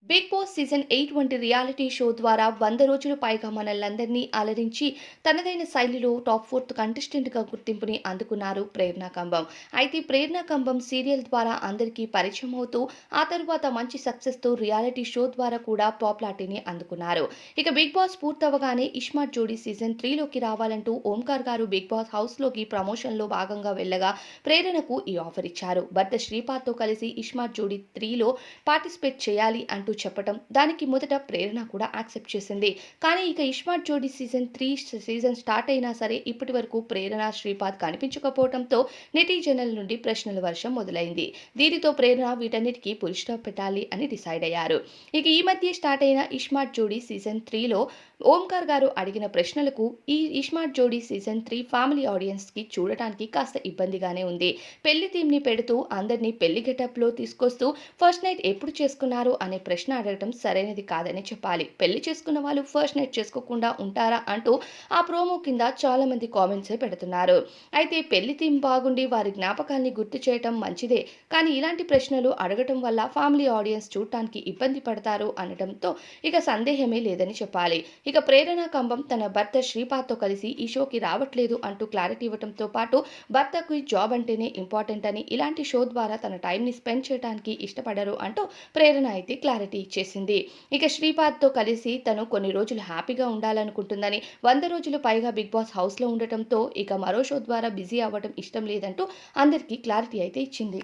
Big boss season 8 వంటి reality show ద్వారా 100 రోజులు పైగా మనల్నందరినీ అలరించి తనదైన శైలిలో టాప్ 4 కంటెస్టెంట్‌గా గుర్తింపుని అందుకున్నారు ప్రేరణ కంబం. అయితే ప్రేరణ కంబం సీరియల్ ద్వారా అందరికీ పరిచయం అవుతూ ఆ తరువాత మంచి సక్సెస్‌తో రియాలిటీ షో ద్వారా కూడా పాపులారిటీని అందుకున్నారు. ఇక బిగ్ బాస్ పూర్తవగానే ఇస్మార్ట్ జోడీ సీజన్ 3లోకి రావాలంటూ ఓంకార్ గారు బిగ్ బాస్ హౌస్‌లోకి ప్రమోషన్‌లో భాగంగా వెళ్ళగా ప్రేరణకు ఈ ఆఫర్ ఇచ్చారు. భర్త శ్రీపాద్‌తో కలిసి ఇస్మార్ట్ జోడీ 3లో పార్టిసిపేట్ చేయాలి అంటూ చెప్పటం దానికి మొదట ప్రేరణ కూడా యాక్సెప్ట్ చేసింది. కానీ ఇక ఇస్మార్ట్ జోడీ సీజన్ 3 సీజన్ స్టార్ట్ అయినా సరే ఇప్పటి వరకు ప్రేరణ శ్రీపాద్ కనిపించకపోవడంతో నెటిజన్ల నుండి ప్రశ్నల వర్షం మొదలైంది. దీనితో ప్రేరణ వీటన్నిటికీ ఫుల్ స్టాప్ పెట్టాలి అని డిసైడ్ అయ్యారు. ఇక ఈ మధ్య స్టార్ట్ అయిన ఇస్మార్ట్ జోడీ సీజన్ 3లో ఓంకార్ గారు అడిగిన ప్రశ్నలకు ఈ ఇస్మార్ట్ జోడీ సీజన్ 3 ఫ్యామిలీ ఆడియన్స్‌కి చూడటానికి కాస్త ఇబ్బందిగానే ఉంది. పెళ్లి థీమ్‌ని పెడుతూ అందరినీ పెళ్లి గెటప్‌లో తీసుకొస్తూ ఫస్ట్ నైట్ ఎప్పుడు చేసుకున్నారు అనే ప్రశ్న అడగడం సరైనది కాదనే చెప్పాలి. పెళ్లి చేసుకున్న వాళ్ళు ఫస్ట్ నైట్ చేసుకోకుండా ఉంటారా అంటూ ఆ ప్రోమో కింద చాలా మంది కామెంట్సే పెడుతున్నారు. అయితే పెళ్లి థీమ్ బాగుండి వారి జ్ఞాపకాల్ని గుర్తు చేయటం మంచిదే. కానీ ఇలాంటి ప్రశ్నలు అడగటం వల్ల ఫ్యామిలీ ఆడియన్స్ చూడటానికి ఇబ్బంది పడతారు అనడంతో ఇక సందేహమే లేదని చెప్పాలి. ఇక ప్రేరణ కంబం తన భర్త శ్రీపాద్‌తో కలిసి ఈ షోకి రావట్లేదు అంటూ క్లారిటీ ఇవ్వడంతో పాటు భర్తకు జాబ్ అంటేనే ఇంపార్టెంట్ అని ఇలాంటి షో ద్వారా తన టైంని స్పెండ్ చేయడానికి ఇష్టపడరు అంటూ ప్రేరణ అయితే క్లారిటీ ఇచ్చేసింది. ఇక శ్రీపాద్‌తో కలిసి తను కొన్ని రోజులు హ్యాపీగా ఉండాలనుకుంటుందని 100 రోజులు పైగా బిగ్ బాస్ హౌస్‌లో ఉండటంతో ఇక మరో షో ద్వారా బిజీ అవ్వడం ఇష్టం లేదంటూ అందరికీ క్లారిటీ అయితే ఇచ్చింది.